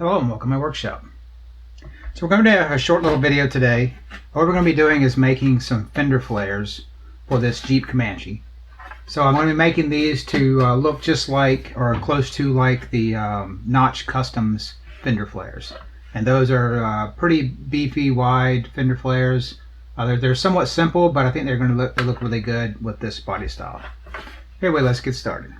Hello and welcome to my workshop. So we're going to do a short little video today. What we're going to be doing is making some fender flares for this Jeep Comanche. So I'm going to be making these to look just like or close to like the Notch Customs fender flares. And those are pretty beefy, wide fender flares. They're somewhat simple, but I think they're going to look really good with this body style. Anyway, let's get started.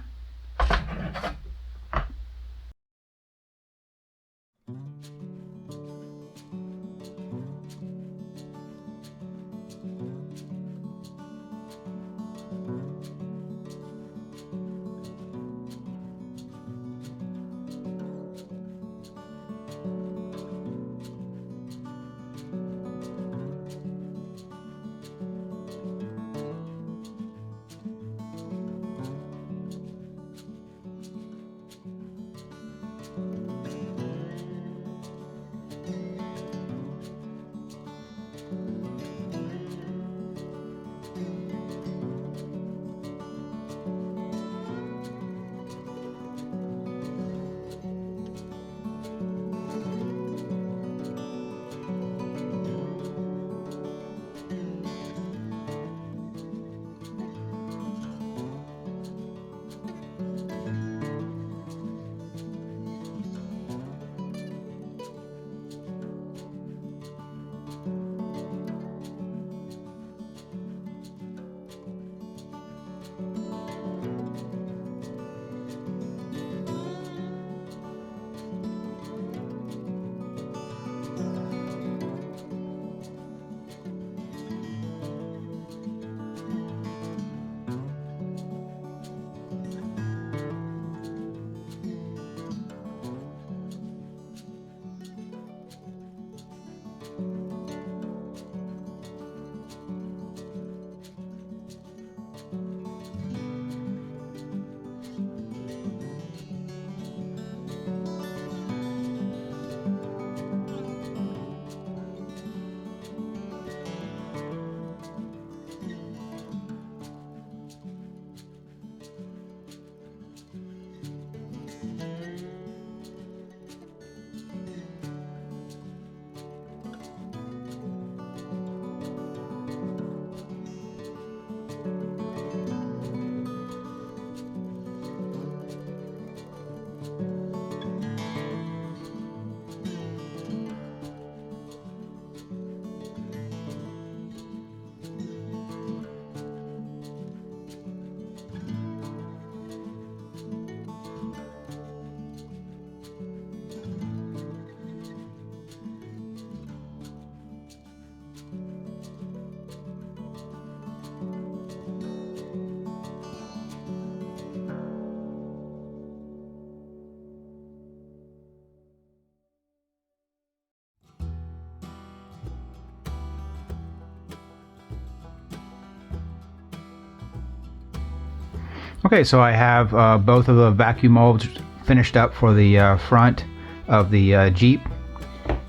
Okay, so I have both of the vacuum molds finished up for the front of the Jeep.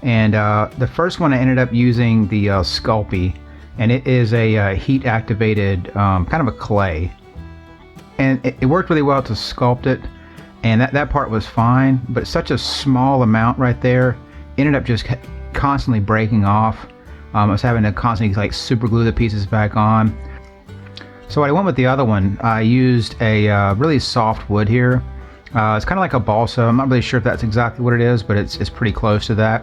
And the first one I ended up using the Sculpey, and it is a heat activated kind of a clay. And it worked really well to sculpt it, and that part was fine, but such a small amount right there ended up just constantly breaking off. I was having to constantly like super glue the pieces back on. So I went with the other one. I used a really soft wood here. It's kind of like a balsa. I'm not really sure if that's exactly what it is, but it's pretty close to that.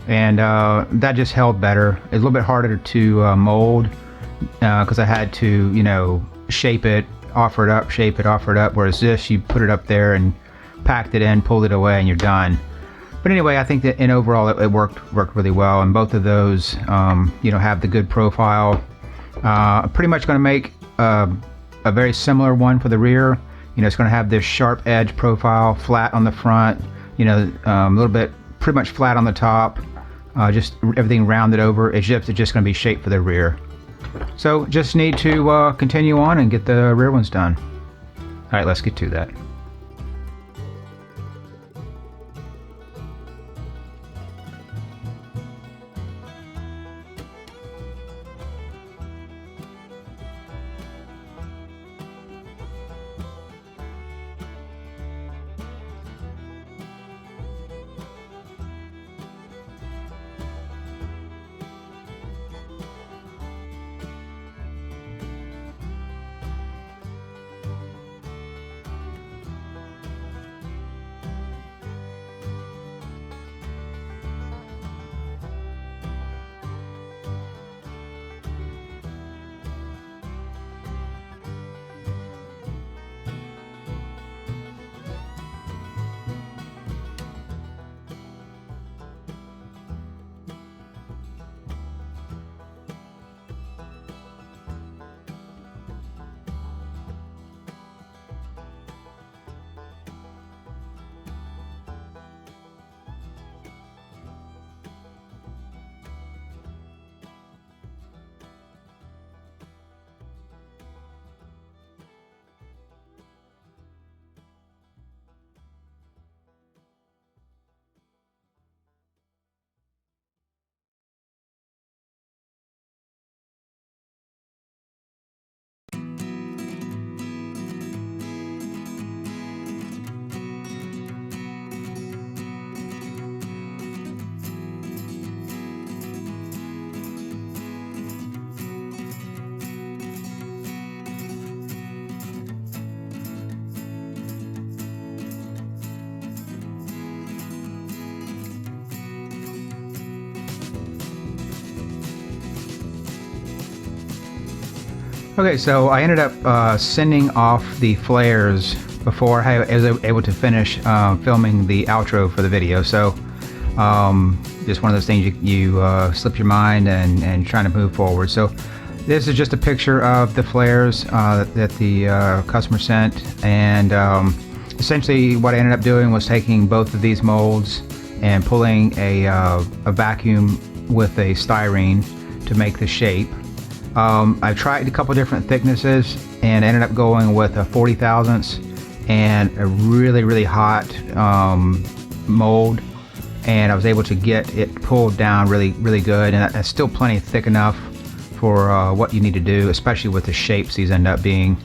And that just held better. It's a little bit harder to mold because I had to, you know, shape it, offer it up, shape it, offer it up. Whereas this, you put it up there and packed it in, pulled it away, and you're done. But anyway, I think that in overall it worked really well. And both of those, you know, have the good profile. I'm pretty much going to make a very similar one for the rear. You know, it's going to have this sharp edge profile, flat on the front, you know, a little bit pretty much flat on the top, just everything rounded over. It's just going to be shaped for the rear. So just need to continue on and get the rear ones done. All right, let's get to that. Okay, so I ended up sending off the flares before I was able to finish filming the outro for the video. So just one of those things you slip your mind and trying to move forward. So this is just a picture of the flares that the customer sent, and essentially what I ended up doing was taking both of these molds and pulling a vacuum with a styrene to make the shape. I tried a couple different thicknesses and ended up going with a 40 thousandths and a really hot mold, and I was able to get it pulled down really good, and that's still plenty thick enough for what you need to do, especially with the shapes these end up being.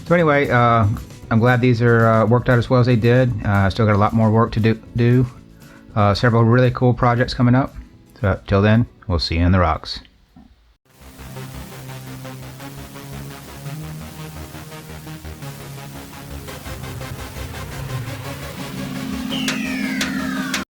So anyway, I'm glad these are worked out as well as they did. Still got a lot more work to do. Several really cool projects coming up. So till then, we'll see you in the rocks.